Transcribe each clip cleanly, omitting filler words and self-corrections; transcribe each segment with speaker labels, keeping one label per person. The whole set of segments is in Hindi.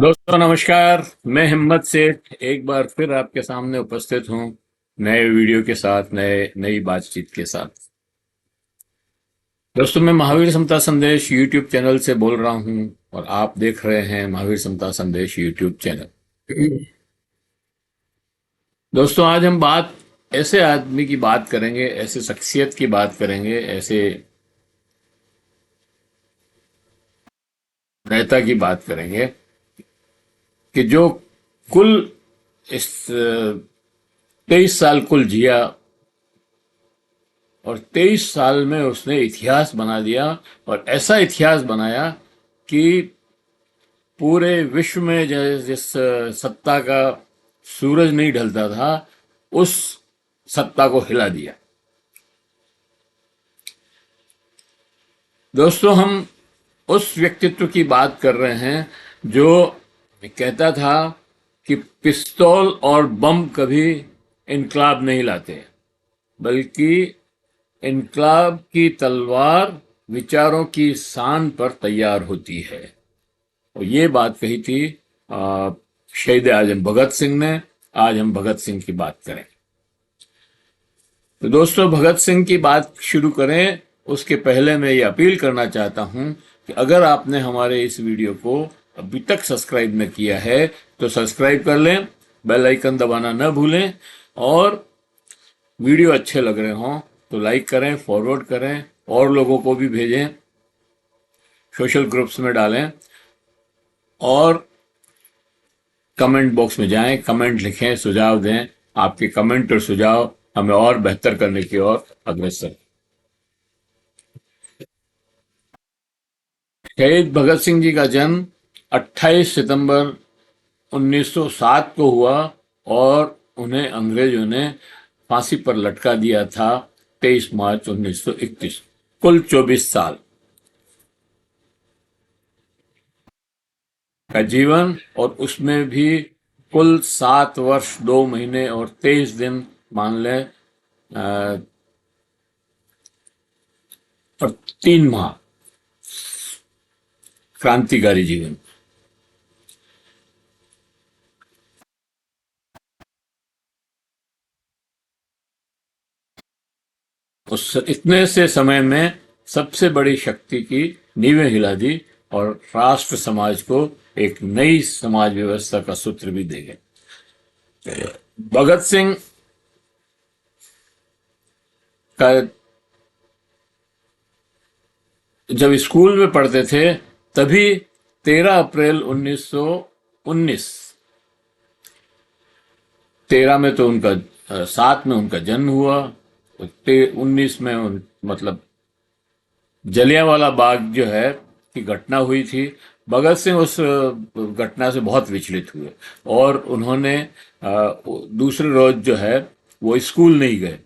Speaker 1: दोस्तों नमस्कार। मैं हिम्मत सेठ एक बार फिर आपके सामने उपस्थित हूँ नए वीडियो के साथ, नई बातचीत के साथ। दोस्तों मैं महावीर समता संदेश यूट्यूब चैनल से बोल रहा हूँ और आप देख रहे हैं महावीर समता संदेश यूट्यूब चैनल। दोस्तों आज हम बात ऐसे आदमी की बात करेंगे, ऐसे शख्सियत की बात करेंगे, ऐसे नेता की बात करेंगे कि जो कुल इस 23 साल कुल जिया और 23 साल में उसने इतिहास बना दिया। और ऐसा इतिहास बनाया कि पूरे विश्व में जिस सत्ता का सूरज नहीं ढलता था, उस सत्ता को हिला दिया। दोस्तों हम उस व्यक्तित्व की बात कर रहे हैं जो कहता था कि पिस्तौल और बम कभी इनकलाब नहीं लाते, बल्कि इनकलाब की तलवार विचारों की शान पर तैयार होती है। और ये बात कही थी शहीद आजम भगत सिंह ने। आज हम भगत सिंह की बात करें। तो दोस्तों भगत सिंह की बात शुरू करें उसके पहले मैं ये अपील करना चाहता हूं कि अगर आपने हमारे इस वीडियो को अभी तक सब्सक्राइब न किया है तो सब्सक्राइब कर लें, बेल आइकन दबाना न भूलें, और वीडियो अच्छे लग रहे हों तो लाइक करें, फॉरवर्ड करें, और लोगों को भी भेजें, सोशल ग्रुप्स में डालें, और कमेंट बॉक्स में जाएं, कमेंट लिखें, सुझाव दें। आपके कमेंट और सुझाव हमें और बेहतर करने की ओर अग्रसर। शहीद भगत सिंह जी का जन्म 28 सितंबर 1907 को हुआ और उन्हें अंग्रेजों ने फांसी पर लटका दिया था 23 मार्च 1931। कुल 24 साल का जीवन, और उसमें भी कुल 7 वर्ष 2 महीने और 23 दिन मान लें, और 3 माह क्रांतिकारी जीवन। उस इतने से समय में सबसे बड़ी शक्ति की नींवें हिला दी और राष्ट्र समाज को एक नई समाज व्यवस्था का सूत्र भी दे गए। भगत सिंह का जब स्कूल में पढ़ते थे तभी 13 अप्रैल 1919, 13 में तो उनका 7 में उनका जन्म हुआ, 19 में मतलब जलियांवाला बाग जो है की घटना हुई थी। भगत सिंह उस घटना से बहुत विचलित हुए और उन्होंने दूसरे रोज जो है वो स्कूल नहीं गए,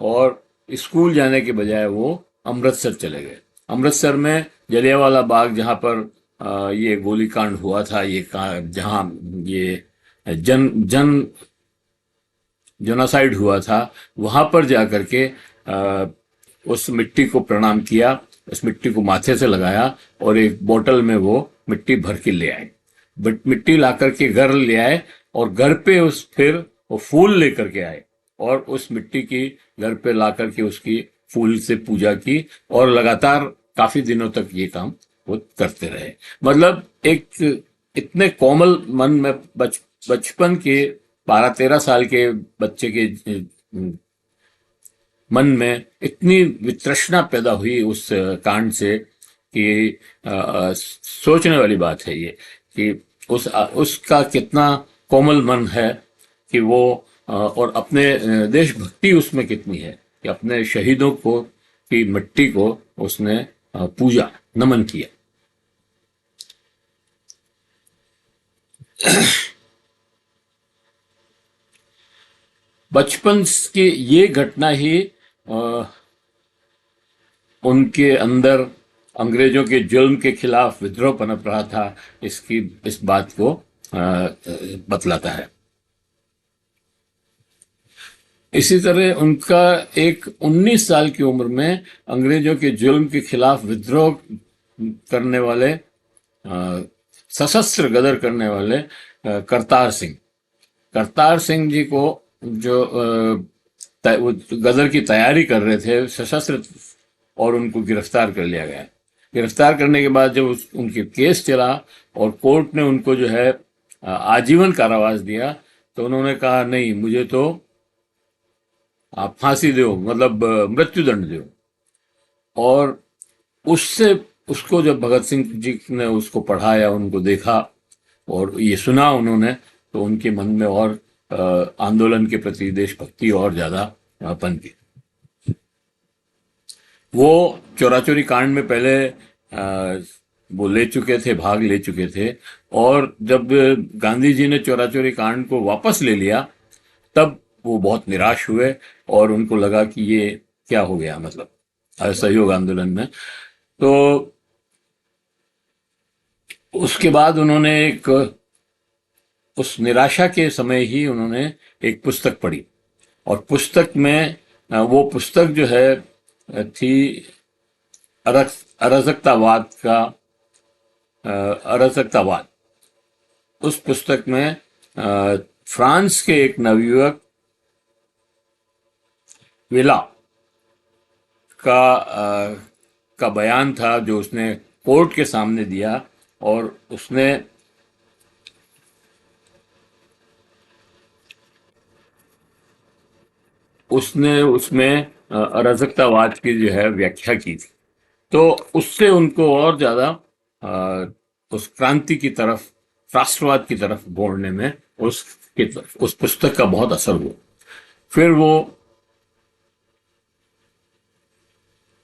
Speaker 1: और स्कूल जाने के बजाय वो अमृतसर चले गए। अमृतसर में जलियांवाला बाग जहाँ पर ये गोलीकांड हुआ था, ये जहाँ ये जन जन जोनासाइड हुआ था, वहां पर जाकर के उस मिट्टी को प्रणाम किया, उस मिट्टी को माथे से लगाया और एक बोतल में वो मिट्टी भर के ले आए। मिट्टी ला करके घर ले आए और घर पे फिर वो फूल लेकर के आए और उस मिट्टी की घर पे ला करके उसकी फूल से पूजा की, और लगातार काफी दिनों तक ये काम वो करते रहे। मतलब एक इतने कोमल मन में बचपन के 12-13 साल के बच्चे के मन में इतनी वितृष्णा पैदा हुई उस कांड से कि सोचने वाली बात है ये कि उसका कितना कोमल मन है कि वो और अपने देशभक्ति उसमें कितनी है कि अपने शहीदों को की मिट्टी को उसने पूजा, नमन किया। बचपन की ये घटना ही उनके अंदर अंग्रेजों के जुल्म के खिलाफ विद्रोह पनप रहा था, इस बात को बतलाता है। इसी तरह उनका एक 19 साल की उम्र में अंग्रेजों के जुल्म के खिलाफ विद्रोह करने वाले सशस्त्र गदर करने वाले करतार सिंह जी को जो वो गदर की तैयारी कर रहे थे सशस्त्र, और उनको गिरफ्तार कर लिया गया। गिरफ्तार करने के बाद जब उनके केस चला और कोर्ट ने उनको जो है आजीवन कारावास दिया, तो उन्होंने कहा नहीं, मुझे तो आप फांसी दो, मतलब मृत्युदंड दो। और उससे उसको जब भगत सिंह जी ने उसको पढ़ा या उनको देखा और ये सुना उन्होंने, तो उनके मन में और आंदोलन के प्रति देशभक्ति और ज्यादा पनपी। वो चौराचौरी कांड में पहले वो ले चुके थे, भाग ले चुके थे, और जब गांधी जी ने चौराचौरी कांड को वापस ले लिया, तब वो बहुत निराश हुए और उनको लगा कि ये क्या हो गया, मतलब असहयोग आंदोलन में। तो उसके बाद उन्होंने उस निराशा के समय ही उन्होंने एक पुस्तक पढ़ी, और पुस्तक में वो पुस्तक जो है थी अराजकतावाद का अराजकतावाद। उस पुस्तक में फ्रांस के एक नवयुवक विला का बयान था जो उसने कोर्ट के सामने दिया, और उसने उसमें अराजकतावाद की जो है व्याख्या की थी। तो उससे उनको और ज्यादा उस क्रांति की तरफ, राष्ट्रवाद की तरफ बोलने में उस पुस्तक का बहुत असर हुआ। फिर वो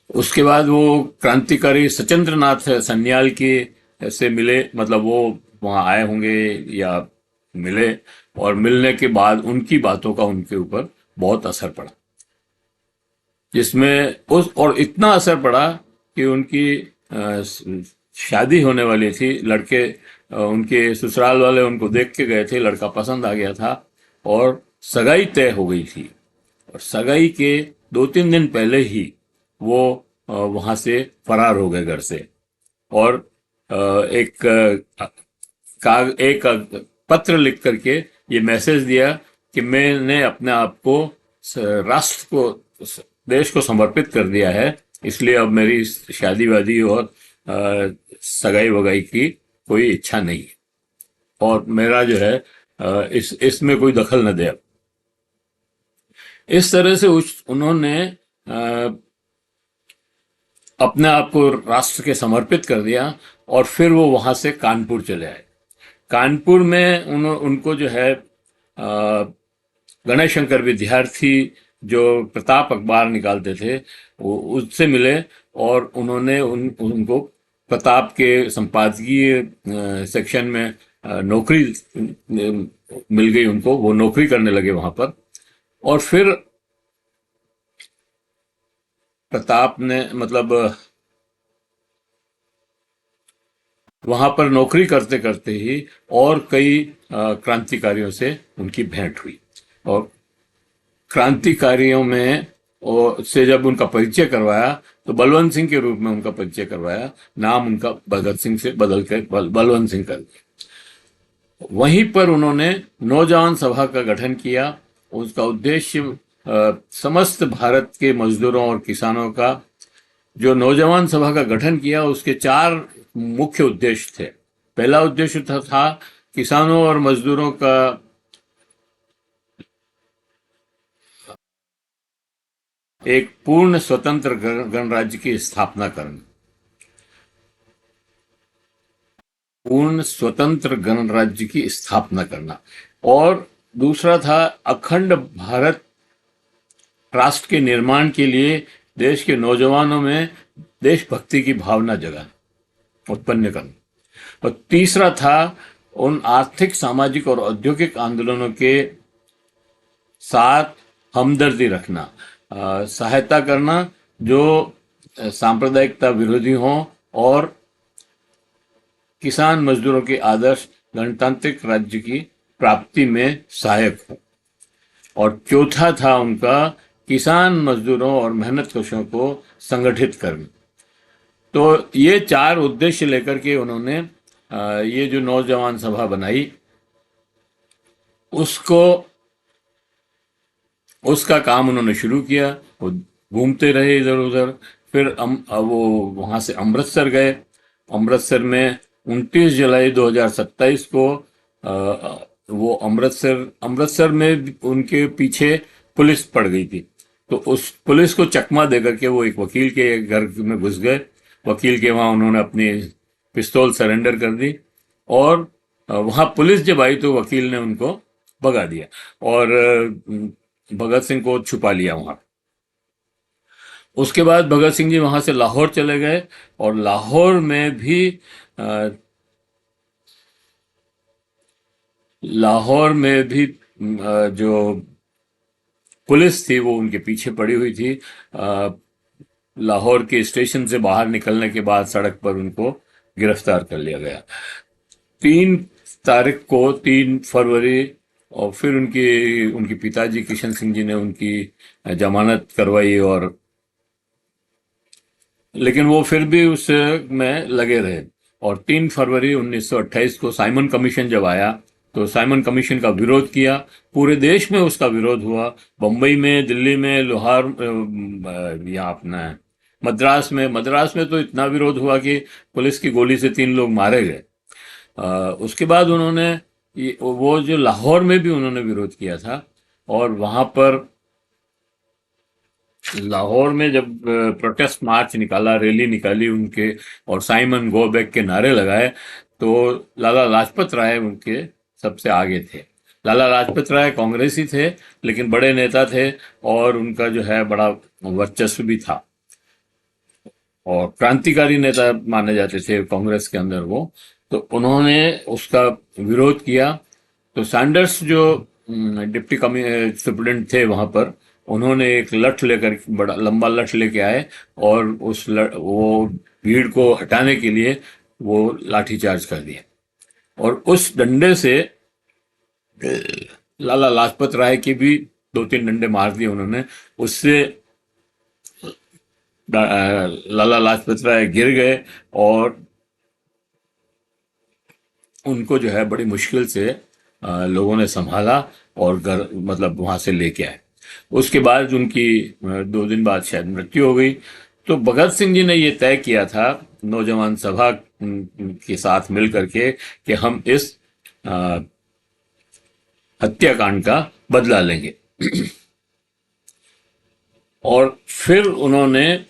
Speaker 1: उसके बाद वो क्रांतिकारी सचेंद्र नाथ सन्याल के से मिले, मतलब वो वहां आए होंगे या मिले, और मिलने के बाद उनकी बातों का उनके ऊपर बहुत असर पड़ा, जिसमें और इतना असर पड़ा कि उनकी शादी होने वाली थी। लड़के उनके ससुराल वाले उनको देख के गए थे, लड़का पसंद आ गया था और सगाई तय हो गई थी। और सगाई के 2-3 दिन पहले ही वो वहां से फरार हो गए घर से, और एक पत्र लिख करके ये मैसेज दिया कि मैंने अपने आप को राष्ट्र को, देश को समर्पित कर दिया है, इसलिए अब मेरी शादी वादी और सगाई वगाई की कोई इच्छा नहीं है, और मेरा जो है इसमें कोई दखल न दे। अब इस तरह से उन्होंने अपने आप को राष्ट्र के समर्पित कर दिया, और फिर वो वहां से कानपुर चले आए। कानपुर में उनको जो है गणेश शंकर विद्यार्थी जो प्रताप अखबार निकालते थे, वो उससे मिले, और उन्होंने उनको प्रताप के संपादकीय सेक्शन में नौकरी मिल गई उनको, वो नौकरी करने लगे वहां पर। और फिर प्रताप ने, मतलब वहां पर नौकरी करते करते ही और कई क्रांतिकारियों से उनकी भेंट हुई, और क्रांतिकारियों में से जब उनका परिचय करवाया तो बलवंत सिंह के रूप में उनका परिचय करवाया, नाम उनका भगत सिंह से बदल कर बलवंत सिंह कर दिया। वहीं पर उन्होंने नौजवान सभा का गठन किया। उसका उद्देश्य समस्त भारत के मजदूरों और किसानों का, जो नौजवान सभा का गठन किया उसके 4 मुख्य उद्देश्य थे। पहला उद्देश्य था किसानों और मजदूरों का एक पूर्ण स्वतंत्र गणराज्य की स्थापना करना, पूर्ण स्वतंत्र गणराज्य की स्थापना करना। और दूसरा था अखंड भारत राष्ट्र के निर्माण के लिए देश के नौजवानों में देशभक्ति की भावना जगाना, उत्पन्न करना। और तीसरा था उन आर्थिक, सामाजिक और औद्योगिक आंदोलनों के साथ हमदर्दी रखना, सहायता करना जो सांप्रदायिकता विरोधी हों और किसान मजदूरों के आदर्श गणतांत्रिक राज्य की प्राप्ति में सहायक हो। और चौथा था उनका किसान मजदूरों और मेहनत कशों को संगठित करना। तो ये 4 उद्देश्य लेकर के उन्होंने ये जो नौजवान सभा बनाई उसको उसका काम उन्होंने शुरू किया। वो घूमते रहे इधर उधर। फिर वो वहां से अमृतसर गए। अमृतसर में 29 जुलाई 2027 को वो अमृतसर अमृतसर में उनके पीछे पुलिस पड़ गई थी। तो उस पुलिस को चकमा देकर के वो एक वकील के घर में घुस गए। वकील के वहां उन्होंने अपनी पिस्तौल सरेंडर कर दी। और वहां पुलिस जब आई तो वकील ने उनको भगा दिया। और भगत सिंह को छुपा लिया वहां। उसके बाद भगत सिंह जी वहां से लाहौर चले गए। और लाहौर में भी अ, लाहौर में भी जो पुलिस थी वो उनके पीछे पड़ी हुई थी। लाहौर के स्टेशन से बाहर निकलने के बाद सड़क पर उनको गिरफ्तार कर लिया गया। 3 तारीख को 3 फरवरी। और फिर उनकी उनके पिताजी किशन सिंह जी ने उनकी जमानत करवाई। और लेकिन वो फिर भी उस में लगे रहे। और 3 फरवरी 1928 को साइमन कमीशन जब आया तो साइमन कमीशन का विरोध किया। पूरे देश में उसका विरोध हुआ। बम्बई में, दिल्ली में, लोहार, यहाँ अपना है मद्रास में तो इतना विरोध हुआ कि पुलिस की गोली से 3 लोग मारे गए। उसके बाद उन्होंने वो जो लाहौर में भी उन्होंने विरोध किया था। और वहां पर लाहौर में जब प्रोटेस्ट मार्च निकाला, रैली निकाली उनके, और साइमन गो बैक के नारे लगाए, तो लाला लाजपत राय उनके सबसे आगे थे। लाला लाजपत राय कांग्रेसी थे लेकिन बड़े नेता थे। और उनका जो है बड़ा वर्चस्व भी था। और क्रांतिकारी नेता माने जाते थे कांग्रेस के अंदर वो। तो उन्होंने उसका विरोध किया। तो सैंडर्स जो डिप्टी सुप्रिटेंडेंट थे वहां पर, उन्होंने एक लठ लेकर, बड़ा लंबा लठ लेके आए। और वो भीड़ को हटाने के लिए वो लाठीचार्ज कर दिया। और उस डंडे से लाला लाजपत राय की भी 2-3 डंडे मार दिए उन्होंने। उससे लाला लाजपत राय गिर गए। और उनको जो है बड़ी मुश्किल से लोगों ने संभाला और घर मतलब वहां से लेके आए। उसके बाद उनकी 2 दिन बाद शायद मृत्यु हो गई। तो भगत सिंह जी ने ये तय किया था नौजवान सभा के साथ मिल करके कि हम इस अ, हत्याकांड का बदला लेंगे। और फिर उन्होंने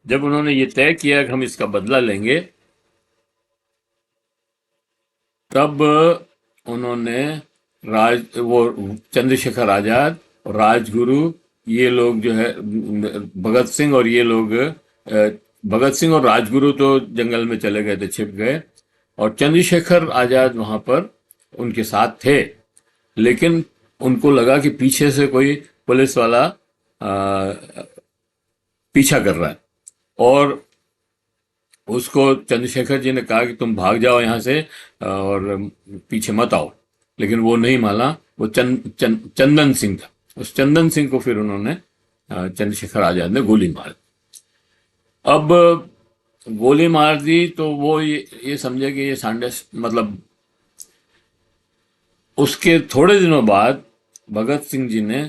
Speaker 1: जब उन्होंने ये तय किया कि हम इसका बदला लेंगे, तब उन्होंने वो चंद्रशेखर आजाद और राजगुरु, ये लोग जो है भगत सिंह और ये लोग भगत सिंह और राजगुरु तो जंगल में चले गए थे, छिप गए। और चंद्रशेखर आजाद वहां पर उनके साथ थे। लेकिन उनको लगा कि पीछे से कोई पुलिस वाला पीछा कर रहा है। और उसको चंद्रशेखर जी ने कहा कि तुम भाग जाओ यहाँ से और पीछे मत आओ। लेकिन वो नहीं माना। वो चंदन सिंह था। उस चंदन सिंह को फिर उन्होंने चंद्रशेखर आजाद ने गोली मार दी। अब गोली मार दी तो वो ये समझे कि ये सांडस मतलब। उसके थोड़े दिनों बाद भगत सिंह जी ने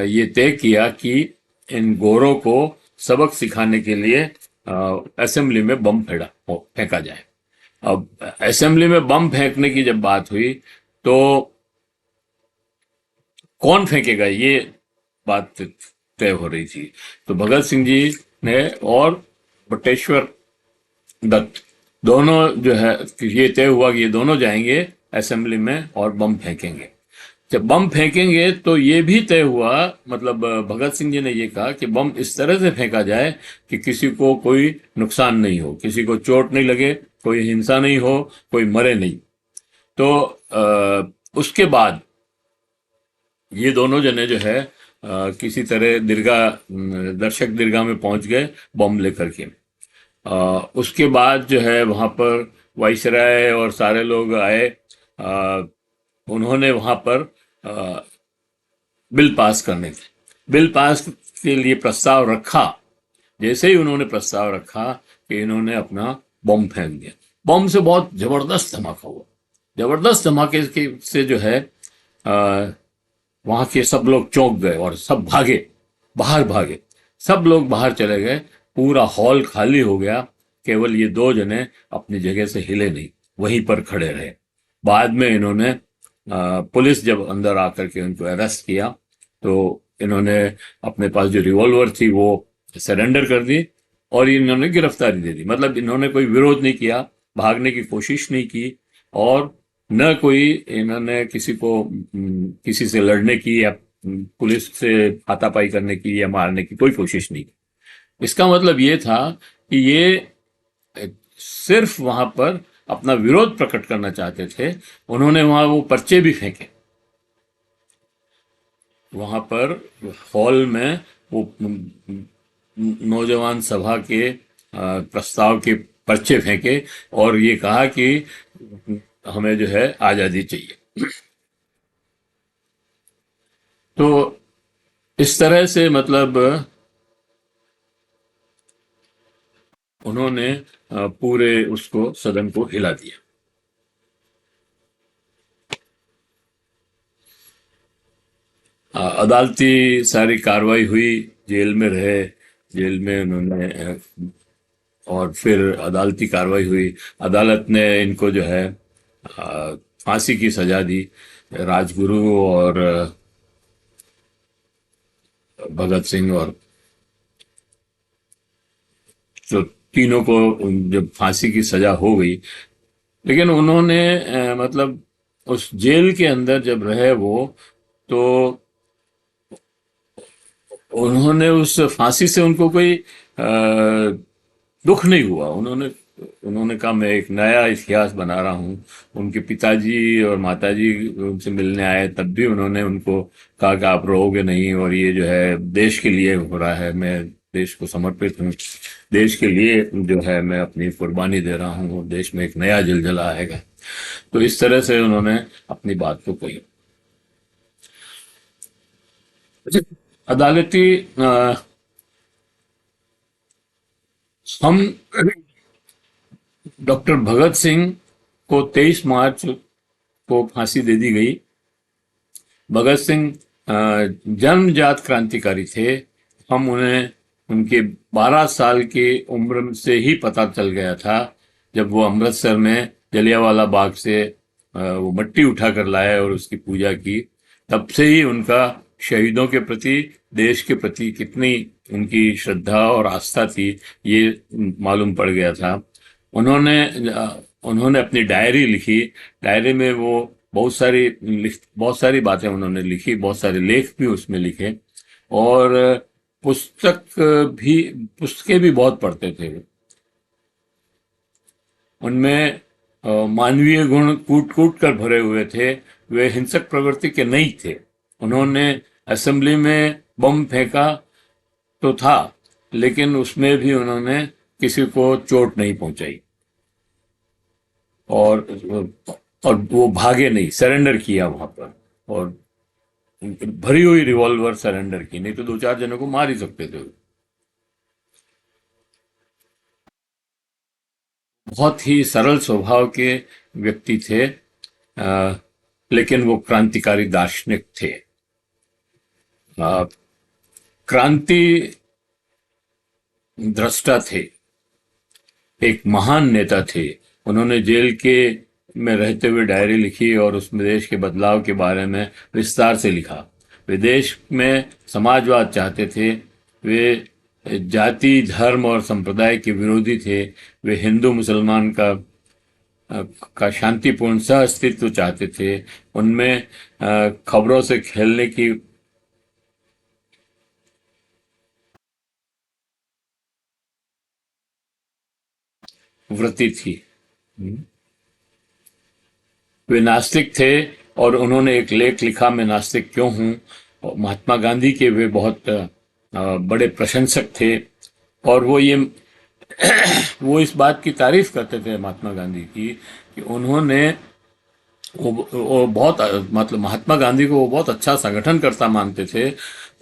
Speaker 1: ये तय किया कि इन गोरों को सबक सिखाने के लिए असेंबली में बम फेंका जाए। अब असेंबली में बम फेंकने की जब बात हुई तो कौन फेंकेगा ये बात तय हो रही थी। तो भगत सिंह जी ने और बटेश्वर दत्त दोनों जो है, ये तय हुआ कि ये दोनों जाएंगे असेंबली में और बम फेंकेंगे। जब बम फेंकेंगे तो ये भी तय हुआ, मतलब भगत सिंह जी ने ये कहा कि बम इस तरह से फेंका जाए कि किसी को कोई नुकसान नहीं हो, किसी को चोट नहीं लगे, कोई हिंसा नहीं हो, कोई मरे नहीं। तो उसके बाद ये दोनों जने जो है किसी तरह दर्शक दीर्घा में पहुंच गए बम लेकर के। उसके बाद जो है वहां पर वाइसराय और सारे लोग आए। उन्होंने वहां पर बिल पास करने थे। बिल पास के लिए प्रस्ताव रखा, जैसे ही उन्होंने प्रस्ताव रखा कि इन्होंने अपना बम फेंक दिया। बम से बहुत जबरदस्त धमाका हुआ। जबरदस्त धमाके से जो है वहां के सब लोग चौंक गए और सब भागे, बाहर भागे। सब लोग बाहर चले गए, पूरा हॉल खाली हो गया। केवल ये दो जने अपनी जगह से हिले नहीं, वहीं पर खड़े रहे। बाद में इन्होंने पुलिस जब अंदर आकर के उनको अरेस्ट किया तो इन्होंने अपने पास जो रिवॉल्वर थी वो सरेंडर कर दी और इन्होंने गिरफ्तारी दे दी। मतलब इन्होंने कोई विरोध नहीं किया, भागने की कोशिश नहीं की और न कोई इन्होंने किसी से लड़ने की या पुलिस से हाथापाई करने की या मारने की कोई कोशिश नहीं की। इसका मतलब ये था कि ये सिर्फ वहां पर अपना विरोध प्रकट करना चाहते थे। उन्होंने वहां वो पर्चे भी फेंके, वहां पर हॉल में वो नौजवान सभा के प्रस्ताव के पर्चे फेंके और ये कहा कि हमें जो है आजादी चाहिए। तो इस तरह से मतलब उन्होंने पूरे उसको सदन को हिला दिया। अदालती सारी कार्रवाई हुई, जेल में रहे, जेल में उन्होंने और फिर अदालती कार्रवाई हुई। अदालत ने इनको जो है फांसी की सजा दी। राजगुरु और भगत सिंह और जो तीनों को जब फांसी की सजा हो गई, लेकिन उन्होंने मतलब उस जेल के अंदर जब रहे वो, तो उन्होंने उस फांसी से उनको कोई दुख नहीं हुआ। उन्होंने उन्होंने कहा मैं एक नया इतिहास बना रहा हूँ। उनके पिताजी और माताजी उनसे मिलने आए, तब भी उन्होंने उनको कहा कि आप रहोगे नहीं और ये जो है देश के लिए हो रहा है, मैं देश को समर्पित हूँ, देश के लिए जो है मैं अपनी कुर्बानी दे रहा हूँ, देश में एक नया जलजला आएगा। तो इस तरह से उन्होंने अपनी बात को कही। अदालती हम डॉक्टर भगत सिंह को 23 मार्च को फांसी दे दी गई। भगत सिंह जन्मजात क्रांतिकारी थे। हम उन्हें उनके 12 साल की उम्र से ही पता चल गया था, जब वो अमृतसर में जलियांवाला बाग से वो मट्टी उठा कर लाए और उसकी पूजा की। तब से ही उनका शहीदों के प्रति, देश के प्रति कितनी उनकी श्रद्धा और आस्था थी, ये मालूम पड़ गया था। उन्होंने उन्होंने अपनी डायरी लिखी। डायरी में वो बहुत सारी बातें उन्होंने लिखी, बहुत सारे लेख भी उसमें लिखे और पुस्तक भी पुस्तकें भी बहुत पढ़ते थे। उनमें मानवीय गुण कूट कूट कर भरे हुए थे। वे हिंसक प्रवृत्ति के नहीं थे। उन्होंने असेंबली में बम फेंका तो था, लेकिन उसमें भी उन्होंने किसी को चोट नहीं पहुंचाई और वो भागे नहीं, सरेंडर किया वहां पर और भरी हुई रिवॉल्वर सरेंडर की, नहीं तो 2-4 जनों को मार ही सकते थे। बहुत ही सरल स्वभाव के व्यक्ति थे, लेकिन वो क्रांतिकारी दार्शनिक थे। क्रांति दृष्टा थे, एक महान नेता थे। उन्होंने जेल के में रहते हुए डायरी लिखी और उसमें देश के बदलाव के बारे में विस्तार से लिखा। वे देश में समाजवाद चाहते थे। वे जाति, धर्म और संप्रदाय के विरोधी थे। वे हिंदू मुसलमान का शांतिपूर्ण सह अस्तित्व चाहते थे। उनमें खबरों से खेलने की वृत्ति थी। वे नास्तिक थे और उन्होंने एक लेख लिखा, मैं नास्तिक क्यों हूँ। और महात्मा गांधी के वे बहुत बड़े प्रशंसक थे और वो इस बात की तारीफ करते थे महात्मा गांधी की कि उन्होंने वो बहुत मतलब महात्मा गांधी को वो बहुत अच्छा संगठनकर्ता मानते थे।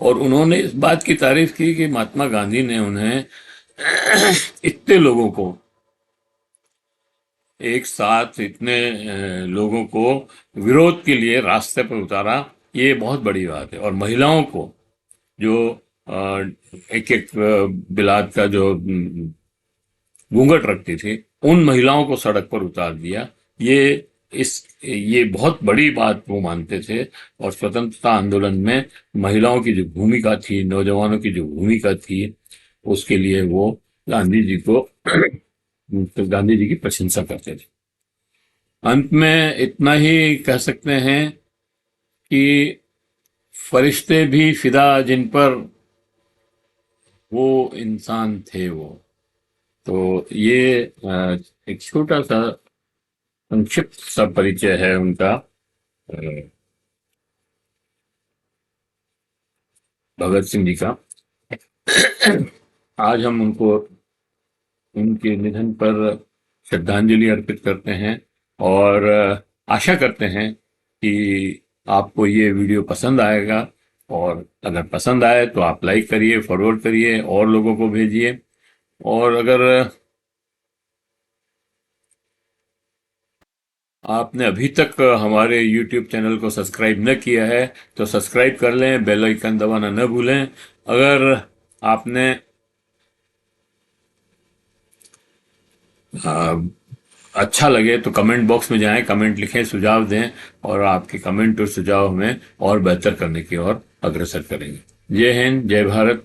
Speaker 1: और उन्होंने इस बात की तारीफ की कि महात्मा गांधी ने उन्हें इतने लोगों को एक साथ, इतने लोगों को विरोध के लिए रास्ते पर उतारा, ये बहुत बड़ी बात है। और महिलाओं को जो एक एक बिलात का जो घूंघट रखती थी, उन महिलाओं को सड़क पर उतार दिया। ये ये बहुत बड़ी बात वो मानते थे। और स्वतंत्रता आंदोलन में महिलाओं की जो भूमिका थी, नौजवानों की जो भूमिका थी, उसके लिए वो गांधी जी को गांधी जी की प्रशंसा करते थे। अंत में इतना ही कह सकते हैं कि फरिश्ते भी फिदा जिन पर, वो इंसान थे वो। तो ये एक छोटा सा संक्षिप्त सा परिचय है उनका, भगत सिंह जी का। आज हम उनको, उनके निधन पर श्रद्धांजलि अर्पित करते हैं और आशा करते हैं कि आपको ये वीडियो पसंद आएगा। और अगर पसंद आए तो आप लाइक करिए, फॉरवर्ड करिए, और लोगों को भेजिए। और अगर आपने अभी तक हमारे YouTube चैनल को सब्सक्राइब न किया है तो सब्सक्राइब कर लें, बेल आइकन दबाना न भूलें। अगर आपने अच्छा लगे तो कमेंट बॉक्स में जाएं, कमेंट लिखें, सुझाव दें, और आपके कमेंट और सुझाव हमें और बेहतर करने की ओर अग्रसर करेंगे। जय हिंद, जय भारत।